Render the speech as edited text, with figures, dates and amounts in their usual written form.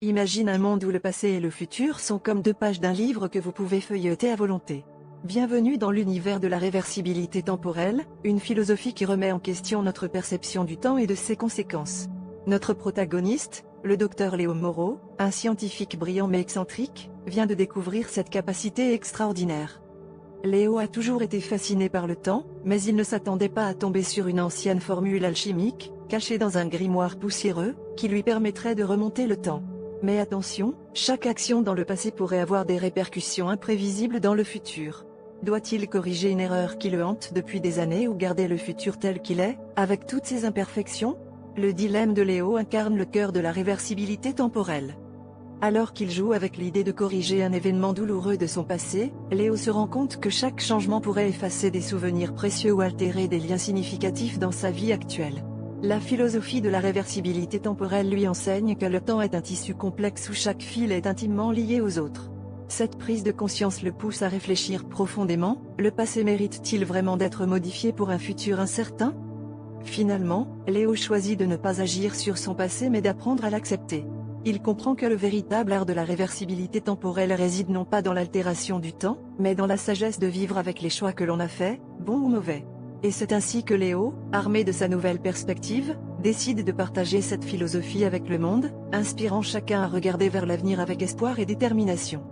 Imagine un monde où le passé et le futur sont comme deux pages d'un livre que vous pouvez feuilleter à volonté. Bienvenue dans l'univers de la réversibilité temporelle, une philosophie qui remet en question notre perception du temps et de ses conséquences. Notre protagoniste, le docteur Léo Moreau, un scientifique brillant mais excentrique, vient de découvrir cette capacité extraordinaire. Léo a toujours été fasciné par le temps, mais il ne s'attendait pas à tomber sur une ancienne formule alchimique, cachée dans un grimoire poussiéreux, qui lui permettrait de remonter le temps. Mais attention, chaque action dans le passé pourrait avoir des répercussions imprévisibles dans le futur. Doit-il corriger une erreur qui le hante depuis des années ou garder le futur tel qu'il est, avec toutes ses imperfections? Le dilemme de Léo incarne le cœur de la réversibilité temporelle. Alors qu'il joue avec l'idée de corriger un événement douloureux de son passé, Léo se rend compte que chaque changement pourrait effacer des souvenirs précieux ou altérer des liens significatifs dans sa vie actuelle. La philosophie de la réversibilité temporelle lui enseigne que le temps est un tissu complexe où chaque fil est intimement lié aux autres. Cette prise de conscience le pousse à réfléchir profondément, le passé mérite-t-il vraiment d'être modifié pour un futur incertain? Finalement, Léo choisit de ne pas agir sur son passé mais d'apprendre à l'accepter. Il comprend que le véritable art de la réversibilité temporelle réside non pas dans l'altération du temps, mais dans la sagesse de vivre avec les choix que l'on a faits, bons ou mauvais. Et c'est ainsi que Léo, armé de sa nouvelle perspective, décide de partager cette philosophie avec le monde, inspirant chacun à regarder vers l'avenir avec espoir et détermination.